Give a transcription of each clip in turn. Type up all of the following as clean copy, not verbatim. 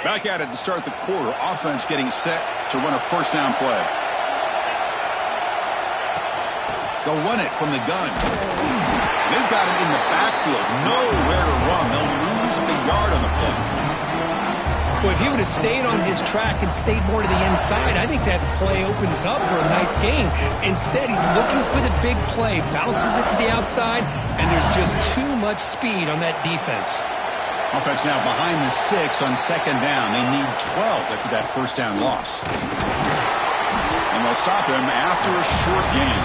Back at it to start the quarter. Offense getting set to run a first down play. They'll run it from the gun. They've got him in the backfield. Nowhere to run. They'll lose a yard on the play. Well, if he would have stayed on his track and stayed more to the inside, I think that play opens up for a nice gain. Instead, he's looking for the big play, bounces it to the outside, and there's just too much speed on that defense. Offense now behind the sticks on second down. They need 12 after that first down loss. And they'll stop him after a short gain.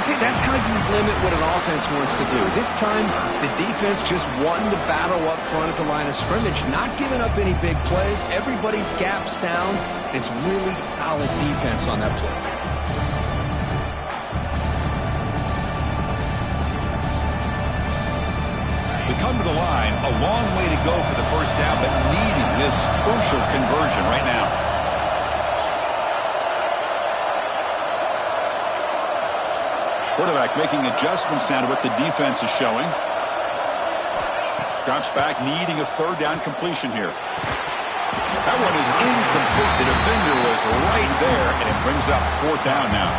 See, that's how you limit what an offense wants to do. This time, the defense just won the battle up front at the line of scrimmage, not giving up any big plays. Everybody's gap sound. It's really solid defense on that play. We come to the line, a long way to go for the first down, but needing this crucial conversion right now. Quarterback making adjustments now to what the defense is showing. Drops back, needing a third down completion here. That one is incomplete. The defender was right there, and it brings up fourth down now.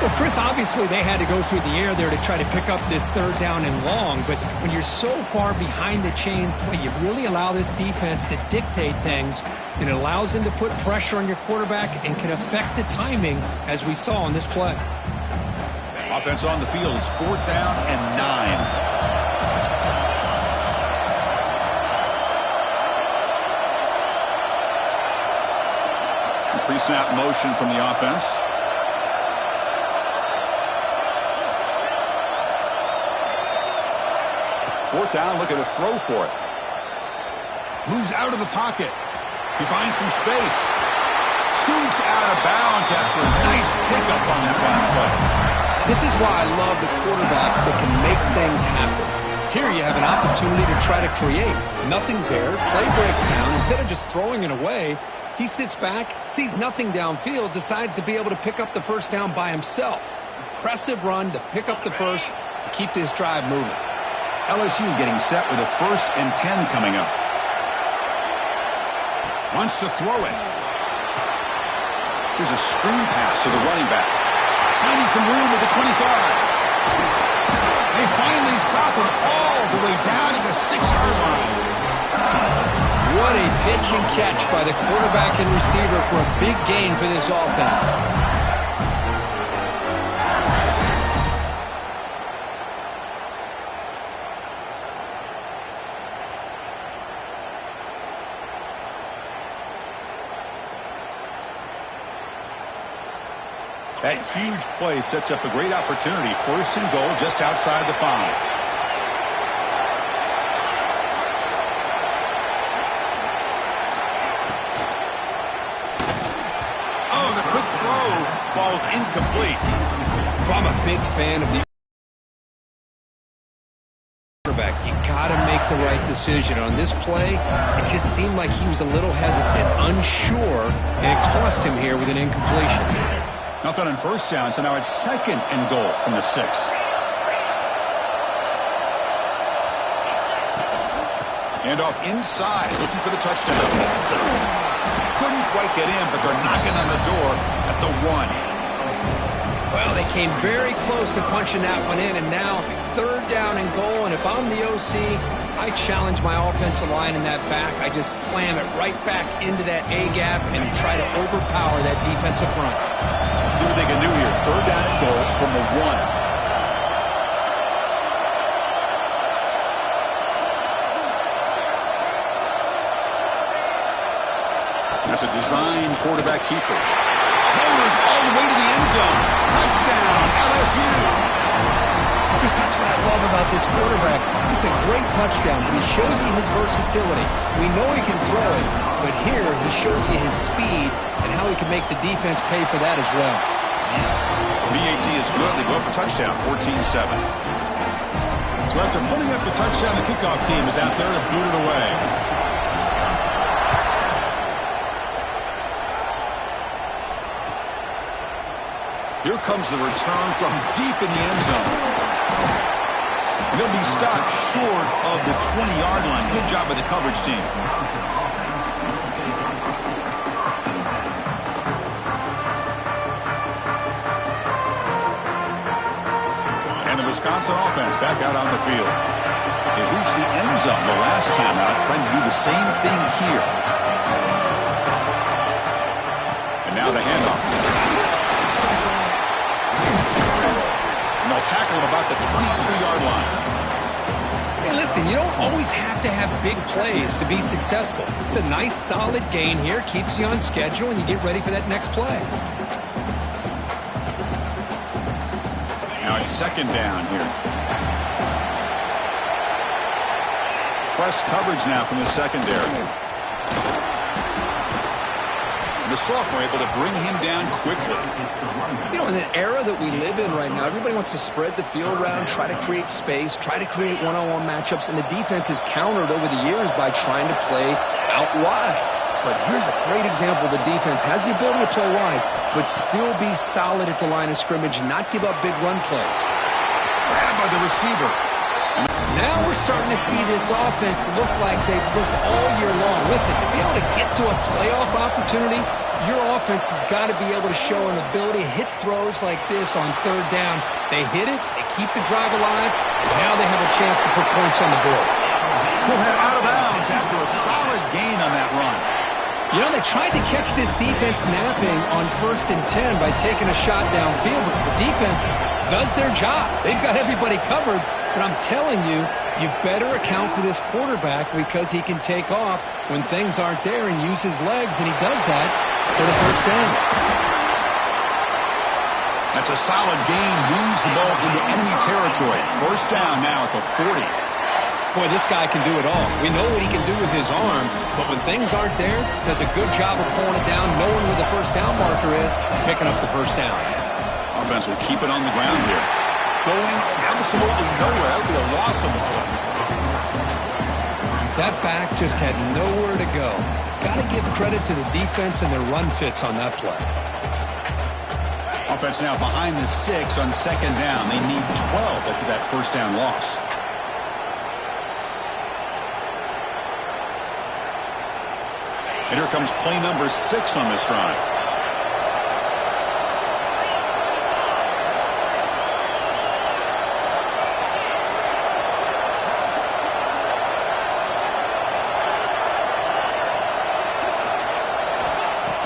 Well, Chris, obviously they had to go through the air there to try to pick up this third down and long, but when you're so far behind the chains, boy, you really allow this defense to dictate things, and it allows them to put pressure on your quarterback and can affect the timing, as we saw on this play. Offense on the field. It's fourth down and 9. Pre-snap motion from the offense. Fourth down, look at the throw for it. Moves out of the pocket. He finds some space. Scoots out of bounds after a nice pickup on that one play. This is why I love the quarterbacks that can make things happen. Here you have an opportunity to try to create. Nothing's there. Play breaks down. Instead of just throwing it away, he sits back, sees nothing downfield, decides to be able to pick up the first down by himself. Impressive run to pick up the first and keep this drive moving. LSU getting set with a 1st and 10 coming up. Wants to throw it. Here's a screen pass to the running back. Finding some room at the 25. They finally stop him all the way down to the 6-yard line. What a pitch and catch by the quarterback and receiver for a big gain for this offense. That huge play sets up a great opportunity. 1st and goal just outside the 5. Oh, the quick throw falls incomplete. I'm a big fan of the quarterback. You got to make the right decision. On this play, it just seemed like he was a little hesitant, unsure, and it cost him here with an incompletion. Nothing on first down, so now it's 2nd and goal from the 6. And off inside, looking for the touchdown. Couldn't quite get in, but they're knocking on the door at the 1. Well, they came very close to punching that one in, and now 3rd down and goal. And if I'm the OC, I challenge my offensive line in that back. I just slam it right back into that A-gap and try to overpower that defensive front. See what they can do here. 3rd down and goal from the 1. That's a design quarterback keeper. Motors all the way to the end zone. Touchdown, LSU. Chris, that's what I love about this quarterback. It's a great touchdown, but he shows you his versatility. We know he can throw it, but here he shows you his speed and how he can make the defense pay for that as well. BAT is good. They go up a touchdown, 14-7. So after putting up a touchdown, the kickoff team is out there to boot it away. Here comes the return from deep in the end zone. And he'll be stopped short of the 20-yard line. Good job by the coverage team. Wisconsin offense back out on the field. They reached the end zone the last time out, trying to do the same thing here. And now the handoff. And they'll tackle him about the 23-yard line. Hey, listen, you don't always have to have big plays to be successful. It's a nice, solid gain here, keeps you on schedule, and you get ready for that next play. Now it's second down here. Press coverage now from the secondary. The sophomore able to bring him down quickly. You know, in the era that we live in right now, everybody wants to spread the field around, try to create space, try to create one-on-one matchups, and the defense is countered over the years by trying to play out wide. But here's a great example. The defense has the ability to play wide, but still be solid at the line of scrimmage, not give up big run plays. Grabbed by the receiver. Now we're starting to see this offense look like they've looked all year long. Listen, to be able to get to a playoff opportunity, your offense has got to be able to show an ability to hit throws like this on third down. They hit it, they keep the drive alive, and now they have a chance to put points on the board. He'll head out of bounds after a solid gain on that run. You know, they tried to catch this defense napping on 1st and 10 by taking a shot downfield, but the defense does their job. They've got everybody covered, but I'm telling you, you better account for this quarterback because he can take off when things aren't there and use his legs, and he does that for the first down. That's a solid gain, moves the ball into enemy territory. First down now at the 40. Boy, this guy can do it all. We know what he can do with his arm, but when things aren't there, does a good job of pulling it down, knowing where the first down marker is, picking up the first down. Offense will keep it on the ground here. Going absolutely nowhere. That would be a loss of the ball. That back just had nowhere to go. Got to give credit to the defense and their run fits on that play. Offense now behind the 6 on second down. They need 12 after that first down loss. And here comes play number 6 on this drive.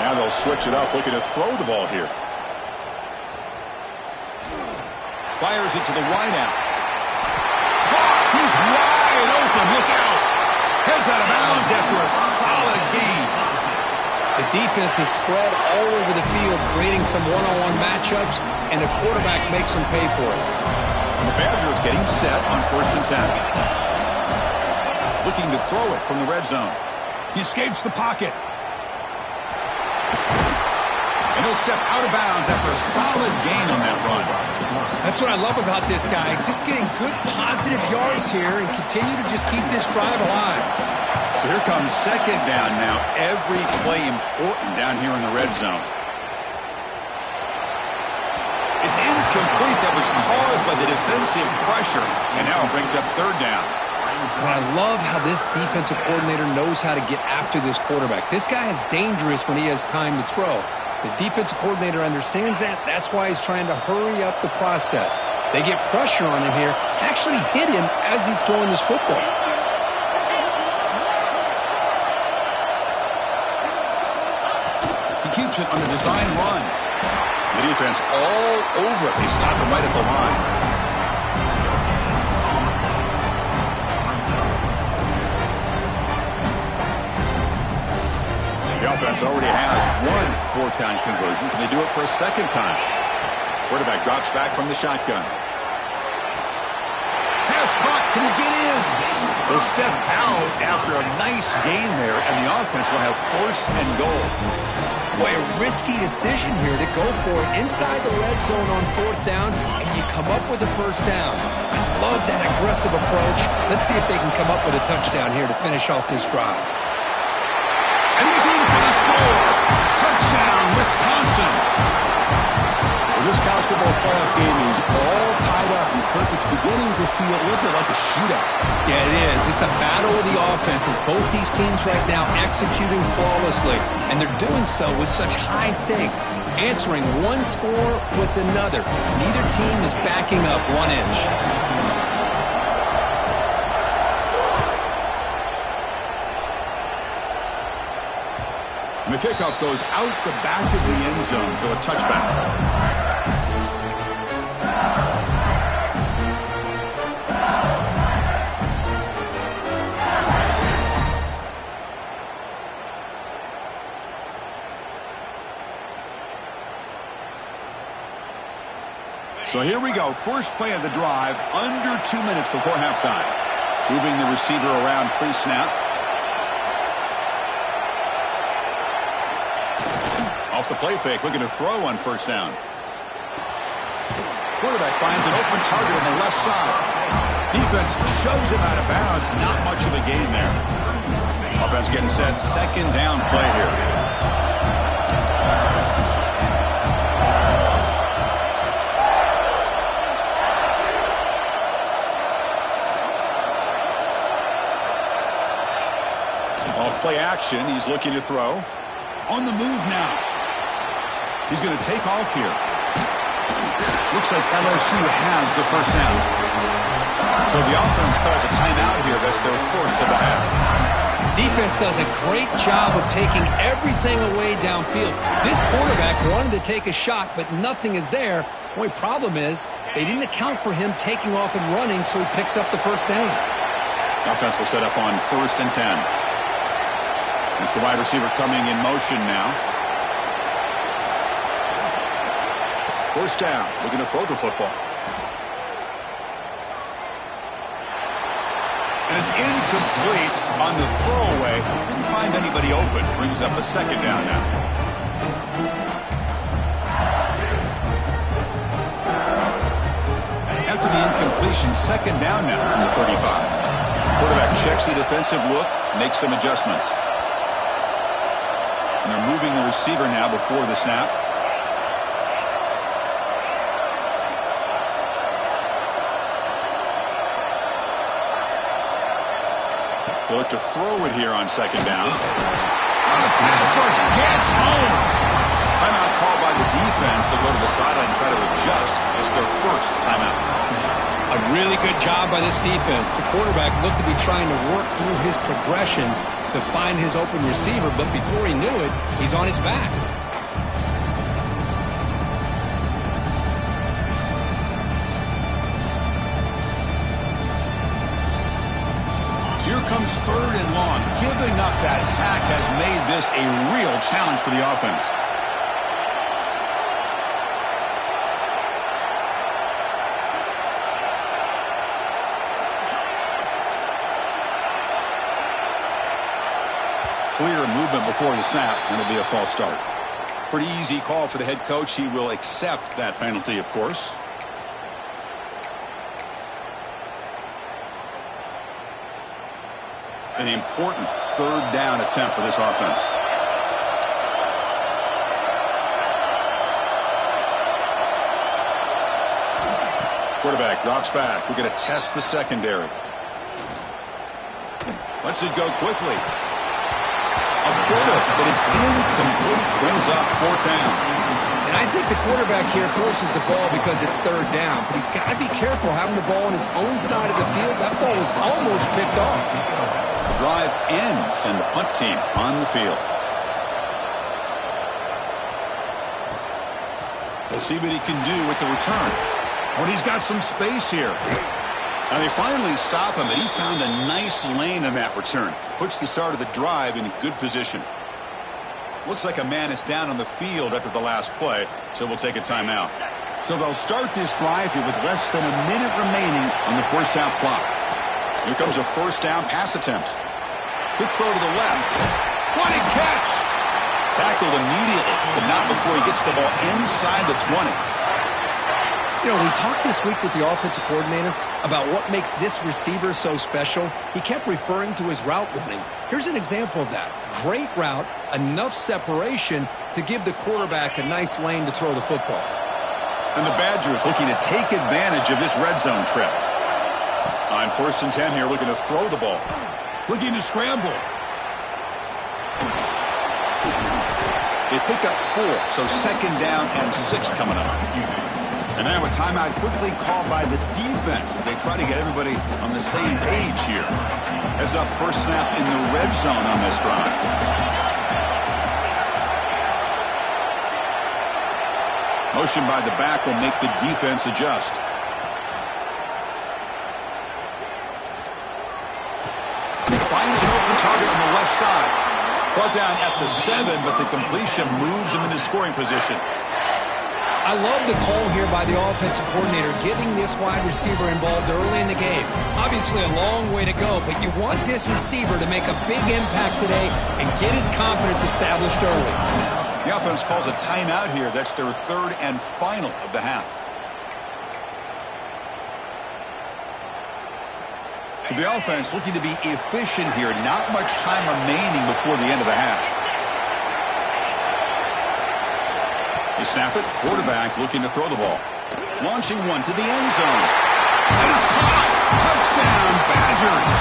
Now they'll switch it up, looking to throw the ball here. Fires it to the wideout. He's wide open. Look out. Heads out of bounds after a solid gain. The defense is spread all over the field, creating some one-on-one matchups, and the quarterback makes them pay for it. And the Badgers getting set on 1st and 10. Looking to throw it from the red zone. He escapes the pocket. And he'll step out of bounds after a solid gain on that run. That's what I love about this guy. Just getting good positive yards here and continue to just keep this drive alive. So here comes second down now. Every play important down here in the red zone. It's incomplete. That was caused by the defensive pressure. And now it brings up third down. And I love how this defensive coordinator knows how to get after this quarterback. This guy is dangerous when he has time to throw. The defensive coordinator understands that. That's why he's trying to hurry up the process. They get pressure on him here. Actually hit him as he's throwing this football. He keeps it on the design run. The defense all over it. They stop him right at the line. The offense already has one fourth-down conversion. Can they do it for a second time? Quarterback drops back from the shotgun. Pass caught. Can he get in? They'll step out after a nice gain there, and the offense will have first and goal. Boy, a risky decision here to go for it inside the red zone on 4th down, and you come up with a first down. I love that aggressive approach. Let's see if they can come up with a touchdown here to finish off this drive. And he's in for the score. Touchdown, Wisconsin. Well, this college football playoff game is all tied up, and Kirk, it's beginning to feel a little bit like a shootout. Yeah, it is. It's a battle of the offenses. Both these teams right now executing flawlessly, and they're doing so with such high stakes, answering one score with another. Neither team is backing up 1 inch. And the kickoff goes out the back of the end zone, so a touchback. So here we go. First play of the drive, under 2 minutes before halftime. Moving the receiver around pre-snap. Off the play fake, looking to throw on first down. Quarterback finds an open target on the left side. Defense shoves him out of bounds. Not much of a gain there. Offense getting set. Second down play here. Play action. He's looking to throw. On the move now. He's going to take off here. Looks like LSU has the first down. So the offense calls a timeout here. That's their first of the half. Defense does a great job of taking everything away downfield. This quarterback wanted to take a shot, but nothing is there. The only problem is they didn't account for him taking off and running, so he picks up the first down. Offense will set up on 1st and 10. It's the wide receiver coming in motion now. First down. Looking to throw the football. And it's incomplete on the throwaway. Didn't find anybody open. Brings up a second down now. After the incompletion, second down now from the 35. Quarterback checks the defensive look, makes some adjustments. And they're moving the receiver now before the snap. They look to throw it here on second down. The pass rush gets home. Timeout called by the defense. They'll go to the sideline and try to adjust. It's their first timeout. A really good job by this defense. The quarterback looked to be trying to work through his progressions to find his open receiver, but before he knew it, he's on his back. So here comes 3rd and long. Giving up that sack has made this a real challenge for the offense. Clear movement before the snap, and it'll be a false start. Pretty easy call for the head coach. He will accept that penalty, of course. An important 3rd down attempt for this offense. Quarterback drops back. We're going to test the secondary. Lets it go quickly. But it's incomplete. Brings up 4th down. And I think the quarterback here forces the ball because it's 3rd down. But he's got to be careful having the ball on his own side of the field. That ball was almost picked off. The drive ends and the punt team on the field. We'll see what he can do with the return. But he's got some space here. Now they finally stop him, but he found a nice lane in that return. Puts the start of the drive in good position. Looks like a man is down on the field after the last play, so we'll take a timeout. So they'll start this drive here with less than a minute remaining on the first half clock. Here comes a first down pass attempt. Quick throw to the left. What a catch! Tackled immediately, but not before he gets the ball inside the 20. You know, we talked this week with the offensive coordinator about what makes this receiver so special. He kept referring to his route running. Here's an example of that. Great route, enough separation to give the quarterback a nice lane to throw the football. And the Badgers looking to take advantage of this red zone trip. On 1st and 10 here, looking to throw the ball. Looking to scramble. They pick up 4, so 2nd down and 6 coming up. And now a timeout quickly called by the defense as they try to get everybody on the same page here. Heads up, first snap in the red zone on this drive. Motion by the back will make the defense adjust. Finds an open target on the left side. Brought down at the 7, but the completion moves him into scoring position. I love the call here by the offensive coordinator, getting this wide receiver involved early in the game. Obviously a long way to go, but you want this receiver to make a big impact today and get his confidence established early. The offense calls a timeout here. That's their 3rd and final of the half. So the offense looking to be efficient here. Not much time remaining before the end of the half. They snap it. Quarterback looking to throw the ball. Launching one to the end zone. And it's caught. Touchdown, Badgers.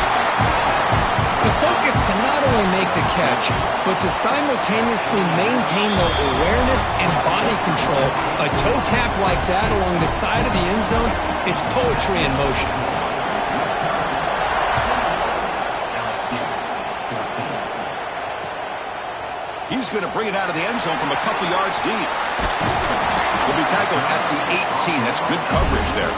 The focus to not only make the catch, but to simultaneously maintain the awareness and body control. A toe tap like that along the side of the end zone, it's poetry in motion. He's going to bring it out of the end zone from a couple yards deep. Will be tackled at the 18. That's good coverage there.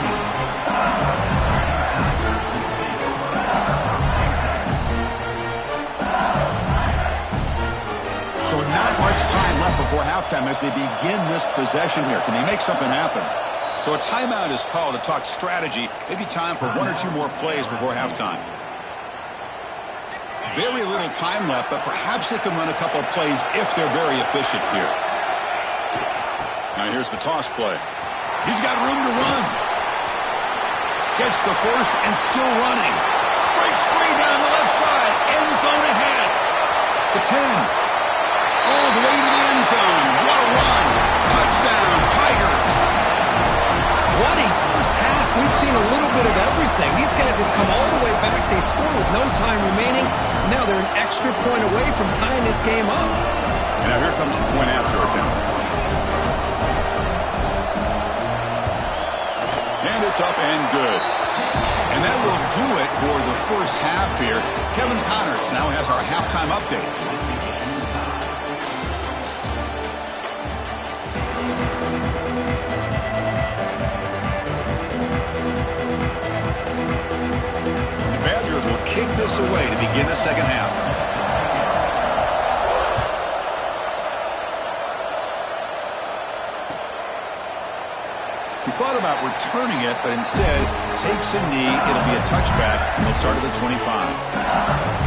So not much time left before halftime as they begin this possession here. Can they make something happen? So a timeout is called to talk strategy. Maybe time for 1 or 2 more plays before halftime. Very little time left, but perhaps they can run a couple of plays if they're very efficient here. Now here's the toss play. He's got room to run. Gets the first and still running. Breaks free down the left side. End zone ahead. The 10. All the way to the end zone. What a run. Touchdown, Tigers. What a first half. We've seen a little bit of everything. These guys have come all the way back. They scored with no time remaining. Now they're an extra point away from tying this game up. And now here comes the point after attempt. And it's up and good. And that will do it for the first half here. Kevin Connors now has our halftime update. Will kick this away to begin the second half. He thought about returning it, but instead takes a knee. It'll be a touchback, and they'll start at the 25.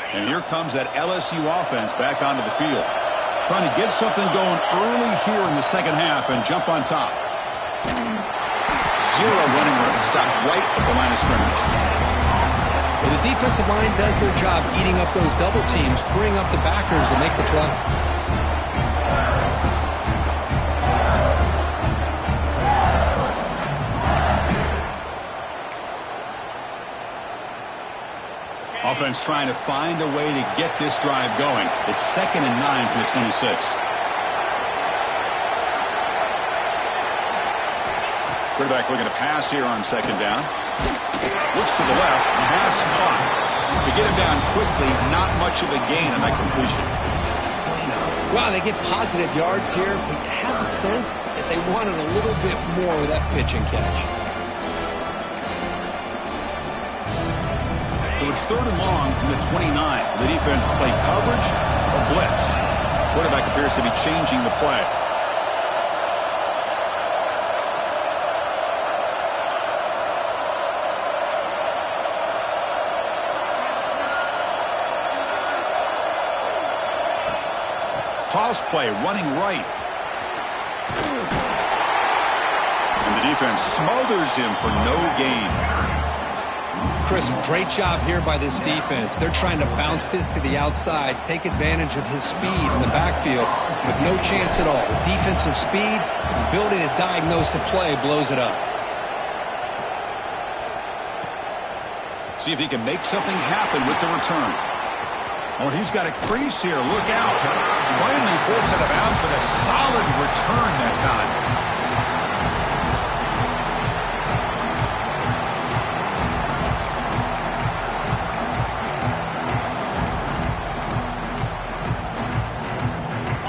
And here comes that LSU offense back onto the field. Trying to get something going early here in the second half and jump on top. 0 running room. Stopped right at the line of scrimmage. Well, the defensive line does their job eating up those double teams, freeing up the backers to make the play. Offense trying to find a way to get this drive going. It's 2nd and 9 from the 26. Quarterback looking to pass here on 2nd down. Looks to the left. Pass caught. To get him down quickly, not much of a gain on that completion. Wow, they get positive yards here, but you have a sense that they wanted a little bit more with that pitch and catch. So it's 3rd and long from the 29. The defense play coverage or blitz. Quarterback appears to be changing the play. Toss play, running right. And the defense smothers him for no gain. Chris, great job here by this defense. They're trying to bounce this to the outside, take advantage of his speed in the backfield with no chance at all. Defensive speed, ability to diagnose the play, blows it up. See if he can make something happen with the return. Oh, and he's got a crease here. Look out. Finally forced out of bounds, but a solid return that time.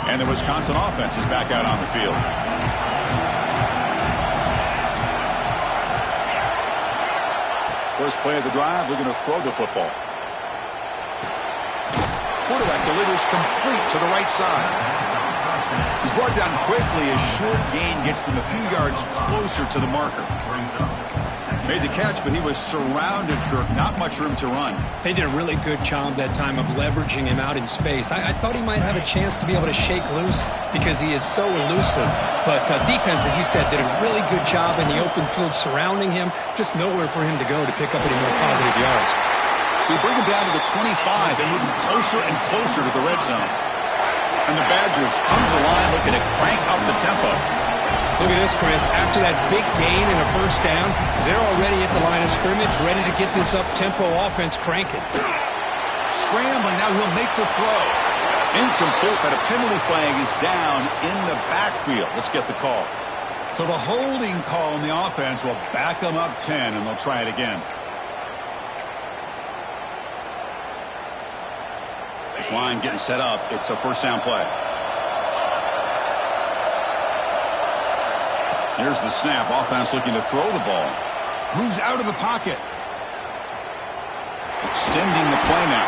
And the Wisconsin offense is back out on the field. First play of the drive, looking to throw the football. Quarterback delivers complete to the right side. He's brought down quickly. A short gain gets them a few yards closer to the marker. Made the catch, but he was surrounded, Kirk. Not much room to run. They did a really good job that time of leveraging him out in space. I thought he might have a chance to be able to shake loose because he is so elusive. But defense, as you said, did a really good job in the open field surrounding him. Just nowhere for him to go to pick up any more positive yards. We bring him down to the 25 and moving closer and closer to the red zone. And the Badgers come to the line looking to crank up the tempo. Look at this, Chris. After that big gain and a first down, they're already at the line of scrimmage, ready to get this up-tempo offense cranking. Scrambling, now he'll make the throw. Incomplete, but a penalty flag is down in the backfield. Let's get the call. So the holding call on the offense will back them up 10, and they'll try it again. This line getting set up. It's a first down play. Here's the snap. Offense looking to throw the ball. Moves out of the pocket. Extending the play now.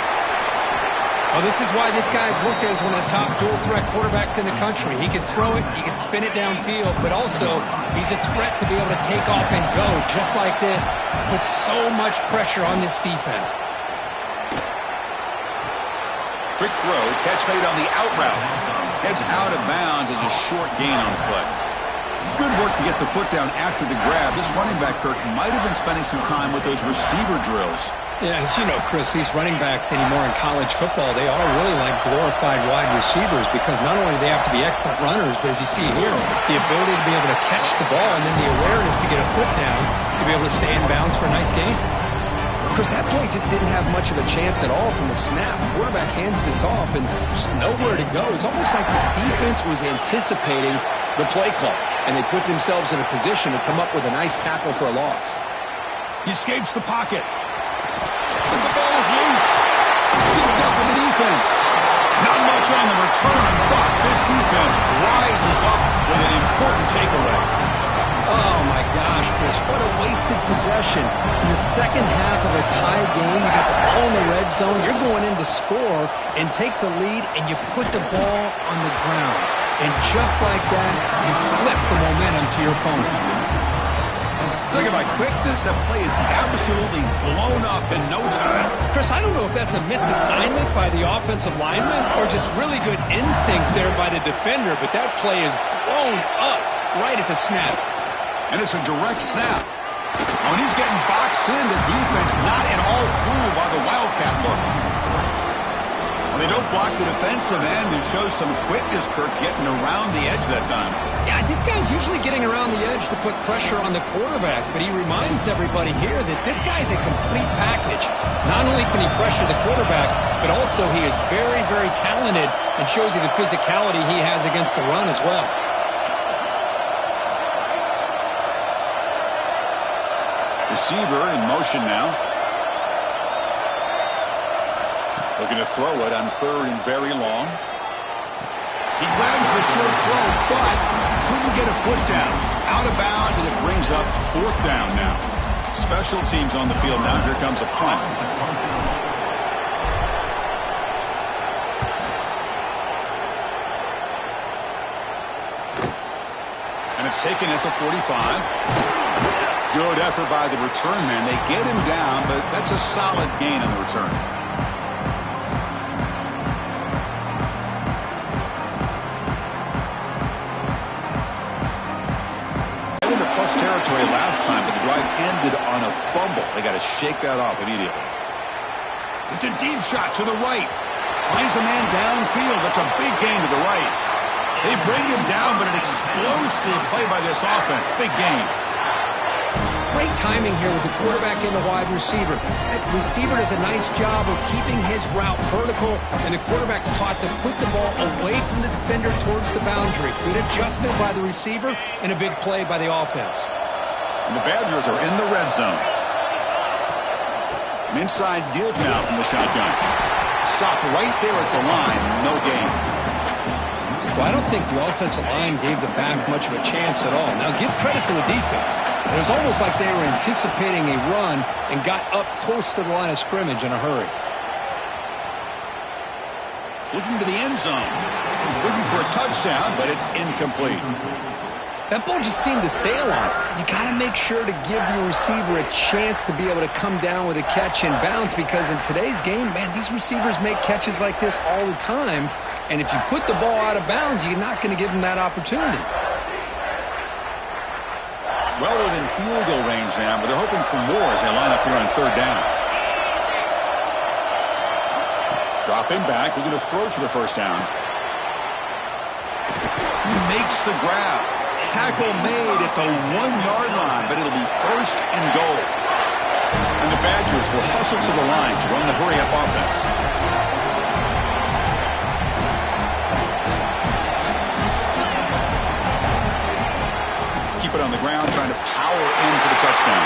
Well, this is why this guy's looked at as one of the top dual-threat quarterbacks in the country. He can throw it, he can spin it downfield, but also he's a threat to be able to take off and go just like this. Puts so much pressure on this defense. Quick throw. Catch made on the out route. Heads out of bounds as a short gain on the play. Good work to get the foot down after the grab. This running back, Kirk, might have been spending some time with those receiver drills. Yeah, as you know, Chris, these running backs anymore in college football, they are really like glorified wide receivers because not only do they have to be excellent runners, but as you see here, the ability to be able to catch the ball and then the awareness to get a foot down to be able to stay in bounds for a nice gain. Chris, that play just didn't have much of a chance at all from the snap. The quarterback hands this off and just nowhere to go. It's almost like the defense was anticipating the play call, and they put themselves in a position to come up with a nice tackle for a loss. He escapes the pocket. The ball is loose. Scooped up for the defense. Not much on the return, but this defense rises up with an important takeaway. Oh, my gosh, Chris, what a wasted possession. In the second half of a tie game, you got the ball in the red zone, you're going in to score and take the lead, and you put the ball on the ground. And just like that, you flip the momentum to your opponent. Talking about quickness, that play is absolutely blown up in no time. Chris, I don't know if that's a misassignment by the offensive lineman or just really good instincts there by the defender, but that play is blown up right at the snap. And it's a direct snap. When he's getting boxed in, the defense not at all fooled by the Wildcat look. When they don't block the defensive end, it shows some quickness, Kirk, getting around the edge that time. Yeah, this guy's usually getting around the edge to put pressure on the quarterback, but he reminds everybody here that this guy's a complete package. Not only can he pressure the quarterback, but also he is very, very talented and shows you the physicality he has against the run as well. Receiver in motion now. Looking to throw it on third and very long. He grabs the short throw, but couldn't get a foot down. Out of bounds, and it brings up fourth down now. Special teams on the field now. Here comes a punt. And it's taken at the 45. Good effort by the return man. They get him down, but that's a solid gain on the return. Into plus territory last time, but the drive drive ended on a fumble. They got to shake that off immediately. It's a deep shot to the right. Finds a man downfield. That's a big gain to the right. They bring him down, but an explosive play by this offense. Big gain. Great timing here with the quarterback and the wide receiver. That receiver does a nice job of keeping his route vertical, and the quarterback's taught to put the ball away from the defender towards the boundary. Good adjustment by the receiver and a big play by the offense. And the Badgers are in the red zone. An inside give now from the shotgun. Stopped right there at the line. No gain. Well, I don't think the offensive line gave the back much of a chance at all. Now, give credit to the defense. It was almost like they were anticipating a run and got up close to the line of scrimmage in a hurry. Looking to the end zone. Looking for a touchdown, but it's incomplete. That ball just seemed to sail on it. You got to make sure to give your receiver a chance to be able to come down with a catch and bounce, because in today's game, man, these receivers make catches like this all the time. And if you put the ball out of bounds, you're not going to give them that opportunity. Well within field goal range now, but they're hoping for more as they line up here on third down. Dropping back, looking to throw for the first down. He makes the grab. Tackle made at the 1-yard line, but it'll be first and goal. And the Badgers will hustle to the line to run the hurry-up offense. Keep it on the ground, trying to power in for the touchdown.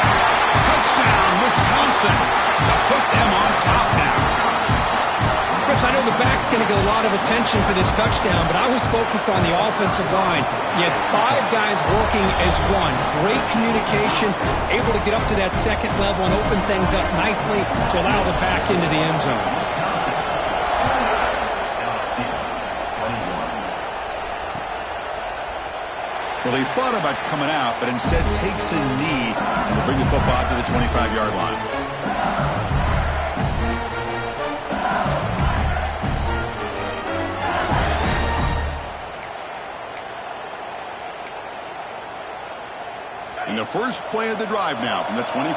Touchdown, Wisconsin, to put them on top now. Chris, I know the back's going to get a lot of attention for this touchdown, but I was focused on the offensive line. You had 5 guys working as one. Great communication, able to get up to that second level and open things up nicely to allow the back into the end zone. Well, he thought about coming out, but instead takes a knee and will bring the football to the 25-yard line. And the first play of the drive now from the 25.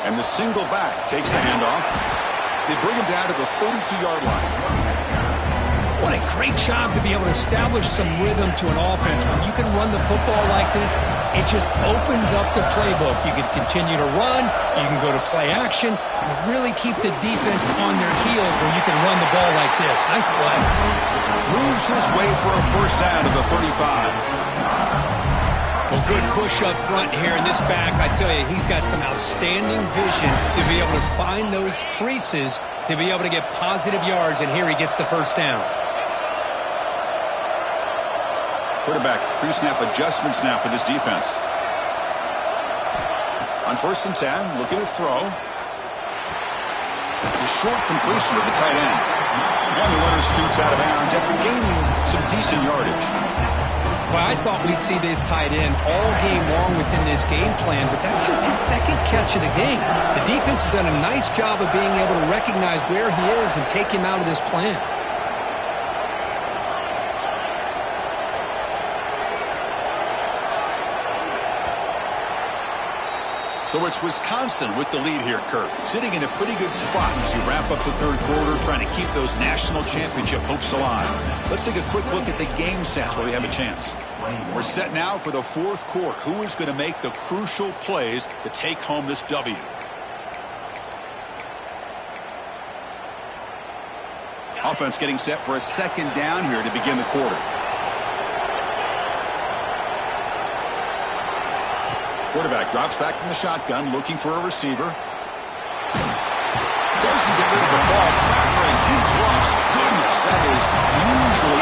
And the single back takes the handoff. They bring him down to the 32-yard line. What a great job to be able to establish some rhythm to an offense. When you can run the football like this, it just opens up the playbook. You can continue to run. You can go to play action. You really keep the defense on their heels when you can run the ball like this. Nice play. Moves his way for a first down to the 35. Well, good push up front here in this back. I tell you, he's got some outstanding vision to be able to find those creases, to be able to get positive yards, and here he gets the first down. Quarterback pre-snap adjustments now for this defense. On 1st and 10, looking to throw. A short completion to the tight end. And the runner scoots out of bounds after gaining some decent yardage. Well, I thought we'd see this tight end all game long within this game plan, but that's just his second catch of the game. The defense has done a nice job of being able to recognize where he is and take him out of this plan. So it's Wisconsin with the lead here, Kurt. Sitting in a pretty good spot as you wrap up the third quarter, trying to keep those national championship hopes alive. Let's take a quick look at the game stats while we have a chance. We're set now for the fourth quarter. Who is going to make the crucial plays to take home this W? Offense getting set for a second down here to begin the quarter. Quarterback drops back from the shotgun, looking for a receiver. Doesn't get rid of the ball. Trapped for a huge loss. Goodness, that is usually